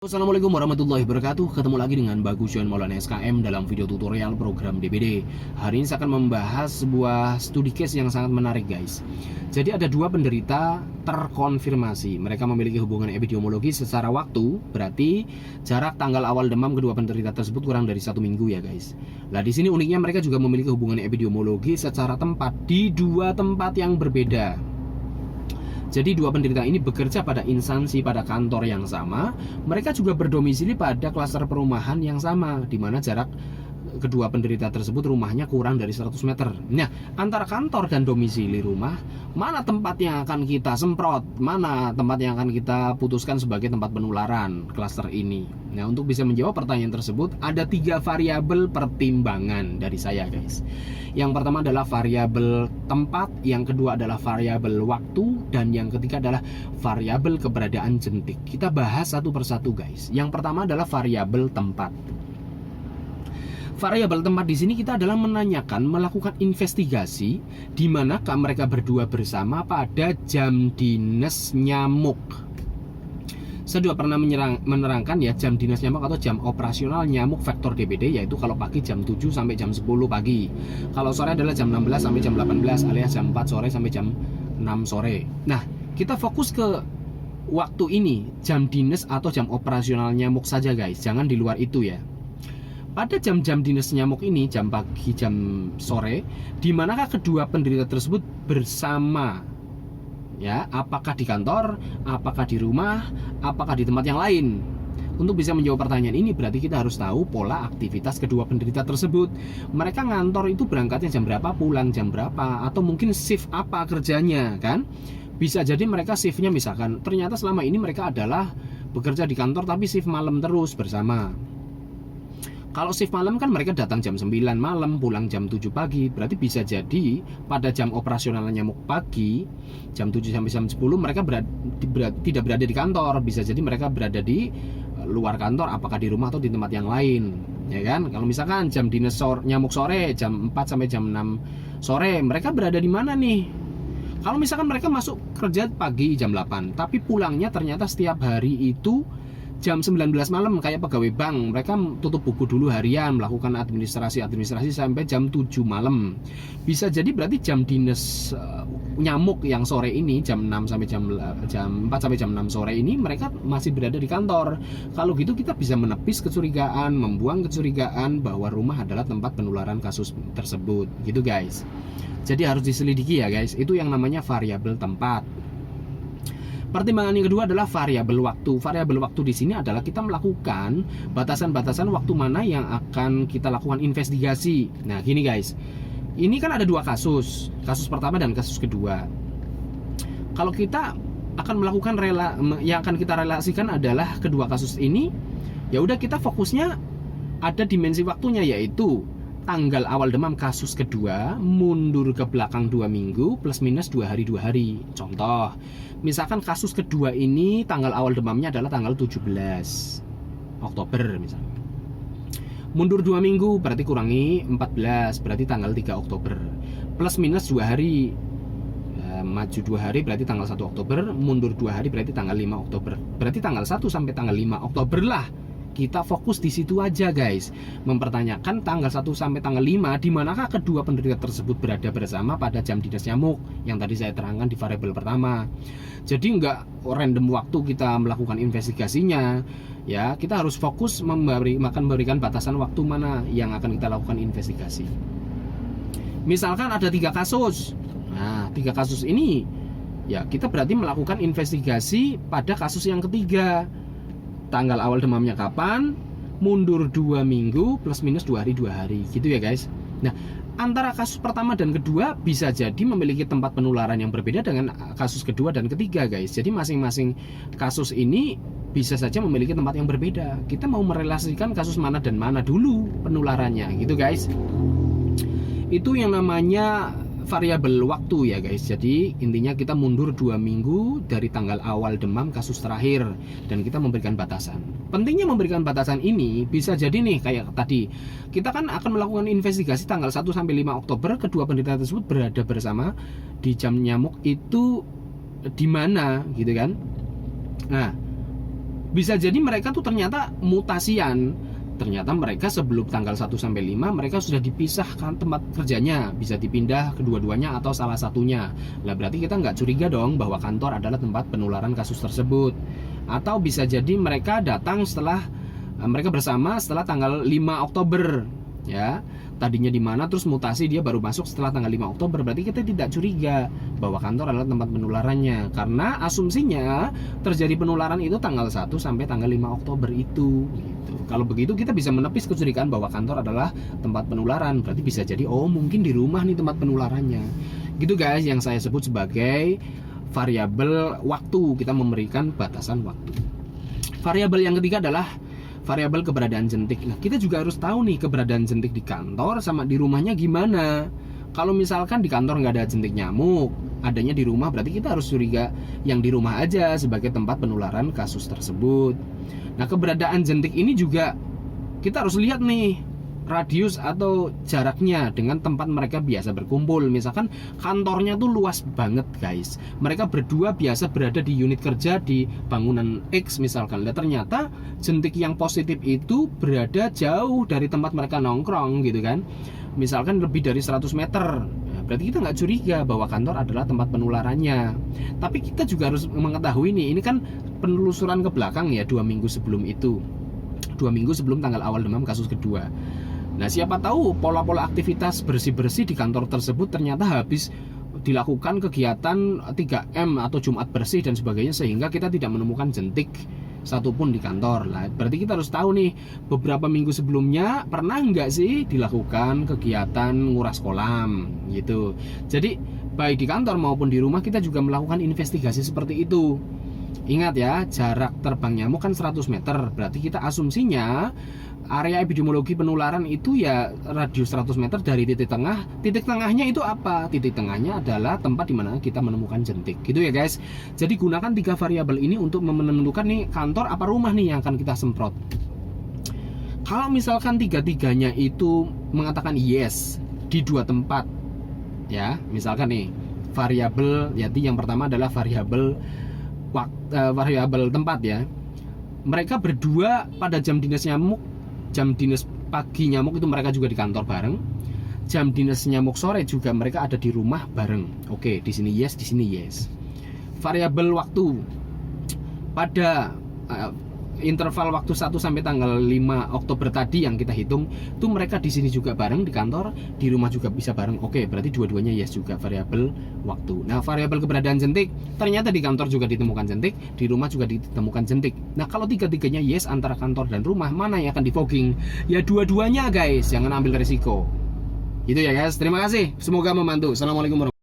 Assalamualaikum warahmatullahi wabarakatuh. Ketemu lagi dengan Bagus John Maulana SKM dalam video tutorial program DBD. Hari ini saya akan membahas sebuah studi case yang sangat menarik, guys. Jadi ada dua penderita terkonfirmasi mereka memiliki hubungan epidemiologi secara waktu, berarti jarak tanggal awal demam kedua penderita tersebut kurang dari 1 minggu ya, guys. Nah, di sini uniknya mereka juga memiliki hubungan epidemiologi secara tempat di dua tempat yang berbeda. Jadi dua penderita ini bekerja pada instansi pada kantor yang sama. Mereka juga berdomisili pada klaster perumahan yang sama, di mana jarak kedua penderita tersebut rumahnya kurang dari 100 meter. Nah, antara kantor dan domisili rumah, mana tempat yang akan kita semprot, mana tempat yang akan kita putuskan sebagai tempat penularan klaster ini. Nah, untuk bisa menjawab pertanyaan tersebut, ada 3 variabel pertimbangan dari saya, guys. Yang pertama adalah variabel tempat, yang kedua adalah variabel waktu, dan yang ketiga adalah variabel keberadaan jentik. Kita bahas satu persatu, guys. Yang pertama adalah variabel tempat. Variabel tempat di sini kita adalah menanyakan, melakukan investigasi di manakah mereka berdua bersama pada jam dinas nyamuk. Saya juga pernah menerangkan ya, jam dinas nyamuk atau jam operasional nyamuk vektor DBD, yaitu kalau pagi jam 7 sampai jam 10 pagi. Kalau sore adalah jam 16 sampai jam 18 alias jam 4 sore sampai jam 6 sore. Nah, kita fokus ke waktu ini, jam dinas atau jam operasional nyamuk saja, guys. Jangan di luar itu ya. Pada jam-jam dinas nyamuk ini, jam pagi, jam sore, di manakah kedua penderita tersebut bersama? Ya, apakah di kantor, apakah di rumah, apakah di tempat yang lain? Untuk bisa menjawab pertanyaan ini, berarti kita harus tahu pola aktivitas kedua penderita tersebut. Mereka ngantor itu berangkatnya jam berapa, pulang jam berapa, atau mungkin shift apa kerjanya, kan? Bisa jadi mereka shiftnya misalkan, ternyata selama ini mereka adalah bekerja di kantor tapi shift malam terus bersama. Kalau shift malam kan mereka datang jam 9 malam, pulang jam 7 pagi. Berarti bisa jadi pada jam operasional nyamuk pagi, jam 7 sampai jam 10 mereka tidak berada di kantor. Bisa jadi mereka berada di luar kantor, apakah di rumah atau di tempat yang lain, ya kan? Kalau misalkan jam dinas nyamuk sore, jam 4 sampai jam 6 sore, mereka berada di mana nih? Kalau misalkan mereka masuk kerja pagi jam 8, tapi pulangnya ternyata setiap hari itu jam 19 malam kayak pegawai bank, mereka tutup buku dulu harian, melakukan administrasi sampai jam 7 malam. Bisa jadi berarti jam dinas nyamuk yang sore ini jam 6 sampai jam 4 sampai jam 6 sore ini mereka masih berada di kantor. Kalau gitu kita bisa menepis kecurigaan, membuang kecurigaan bahwa rumah adalah tempat penularan kasus tersebut. Gitu, guys. Jadi harus diselidiki ya, guys. Itu yang namanya variabel tempat. Pertimbangan yang kedua adalah variabel waktu. Variabel waktu di sini adalah kita melakukan batasan-batasan waktu mana yang akan kita lakukan investigasi. Nah, gini guys. Ini kan ada dua kasus. Kasus pertama dan kasus kedua. Kalau kita akan melakukan yang akan kita relasikan adalah kedua kasus ini, ya udah kita fokusnya ada dimensi waktunya, yaitu tanggal awal demam kasus kedua mundur ke belakang 2 minggu plus minus 2 hari. Contoh, misalkan kasus kedua ini tanggal awal demamnya adalah tanggal 17 Oktober misalnya. Mundur 2 minggu berarti kurangi 14, berarti tanggal 3 Oktober. Plus minus 2 hari. Maju 2 hari berarti tanggal 1 Oktober, mundur 2 hari berarti tanggal 5 Oktober. Berarti tanggal 1 sampai tanggal 5 Oktober lah. Kita fokus di situ aja, guys. Mempertanyakan tanggal 1 sampai tanggal 5 di manakah kedua penderita tersebut berada bersama pada jam dinas nyamuk yang tadi saya terangkan di variabel pertama. Jadi nggak random waktu kita melakukan investigasinya. Ya, kita harus fokus memberikan batasan waktu mana yang akan kita lakukan investigasi. Misalkan ada 3 kasus. Nah, 3 kasus ini ya kita berarti melakukan investigasi pada kasus yang ketiga. Tanggal awal demamnya kapan, mundur 2 minggu plus minus 2 hari gitu ya, guys. Nah, antara kasus pertama dan kedua bisa jadi memiliki tempat penularan yang berbeda dengan kasus kedua dan ketiga, guys. Jadi masing-masing kasus ini bisa saja memiliki tempat yang berbeda. Kita mau merelasikan kasus mana dan mana dulu penularannya gitu, guys. Itu yang namanya variabel waktu ya, guys. Jadi intinya kita mundur 2 minggu dari tanggal awal demam kasus terakhir dan kita memberikan batasan. Pentingnya memberikan batasan ini bisa jadi nih kayak tadi. Kita kan akan melakukan investigasi tanggal 1 sampai 5 Oktober kedua penderita tersebut berada bersama di jam nyamuk itu di mana gitu kan. Nah, Bisa jadi mereka tuh ternyata mutasian. Ternyata mereka sebelum tanggal 1 sampai 5 mereka sudah dipisahkan tempat kerjanya, bisa dipindah kedua-duanya atau salah satunya. Lah berarti kita nggak curiga dong bahwa kantor adalah tempat penularan kasus tersebut. Atau bisa jadi mereka datang setelah mereka bersama setelah tanggal 5 Oktober, ya. Tadinya di mana terus mutasi dia baru masuk setelah tanggal 5 Oktober. Berarti kita tidak curiga bahwa kantor adalah tempat penularannya, karena asumsinya terjadi penularan itu tanggal 1 sampai tanggal 5 Oktober itu gitu. Kalau begitu kita bisa menepis kecurigaan bahwa kantor adalah tempat penularan. Berarti bisa jadi oh mungkin di rumah nih tempat penularannya. Gitu guys, yang saya sebut sebagai variabel waktu. Kita memberikan batasan waktu. Variabel yang ketiga adalah variabel keberadaan jentik. Nah, kita juga harus tahu nih keberadaan jentik di kantor sama di rumahnya gimana. Kalau misalkan di kantor nggak ada jentik nyamuk, adanya di rumah, berarti kita harus curiga yang di rumah aja sebagai tempat penularan kasus tersebut. Nah, keberadaan jentik ini juga kita harus lihat nih radius atau jaraknya dengan tempat mereka biasa berkumpul. Misalkan kantornya tuh luas banget guys, mereka berdua biasa berada di unit kerja di bangunan X misalkan. Dan ternyata jentik yang positif itu berada jauh dari tempat mereka nongkrong gitu kan, misalkan lebih dari 100 meter. Berarti kita nggak curiga bahwa kantor adalah tempat penularannya. Tapi kita juga harus mengetahui nih, ini kan penelusuran ke belakang ya, 2 minggu sebelum itu, 2 minggu sebelum tanggal awal demam kasus kedua. Nah, siapa tahu pola-pola aktivitas bersih-bersih di kantor tersebut ternyata habis dilakukan kegiatan 3M atau Jumat bersih dan sebagainya, sehingga kita tidak menemukan jentik satupun di kantor. Lah, berarti kita harus tahu nih, beberapa minggu sebelumnya pernah nggak sih dilakukan kegiatan nguras kolam gitu. Jadi baik di kantor maupun di rumah kita juga melakukan investigasi seperti itu. Ingat ya, jarak terbang nyamuk kan 100 meter. Berarti kita asumsinya area epidemiologi penularan itu ya radius 100 meter dari titik tengah. Titik tengahnya itu apa? Titik tengahnya adalah tempat di mana kita menemukan jentik. Gitu ya guys. Jadi gunakan 3 variabel ini untuk menentukan nih kantor apa rumah nih yang akan kita semprot. Kalau misalkan 3-3-nya itu mengatakan yes di 2 tempat, ya, misalkan nih variabel, jadi yang pertama adalah variabel variabel tempat ya. Mereka berdua pada jam dinas nyamuk, jam dinas pagi nyamuk itu mereka juga di kantor bareng. Jam dinas nyamuk sore juga mereka ada di rumah bareng. Oke, di sini yes, di sini yes. Variabel waktu pada interval waktu 1 sampai tanggal 5 Oktober tadi yang kita hitung, itu mereka di sini juga bareng di kantor, di rumah juga bisa bareng. Oke, berarti dua-duanya yes juga variabel waktu. Nah, variabel keberadaan jentik, ternyata di kantor juga ditemukan jentik, di rumah juga ditemukan jentik. Nah, kalau 3-3-nya yes antara kantor dan rumah, mana yang akan di fogging? Ya dua-duanya guys, jangan ambil resiko. Gitu ya guys. Terima kasih. Semoga membantu. Assalamualaikum warahmatullahi wabarakatuh.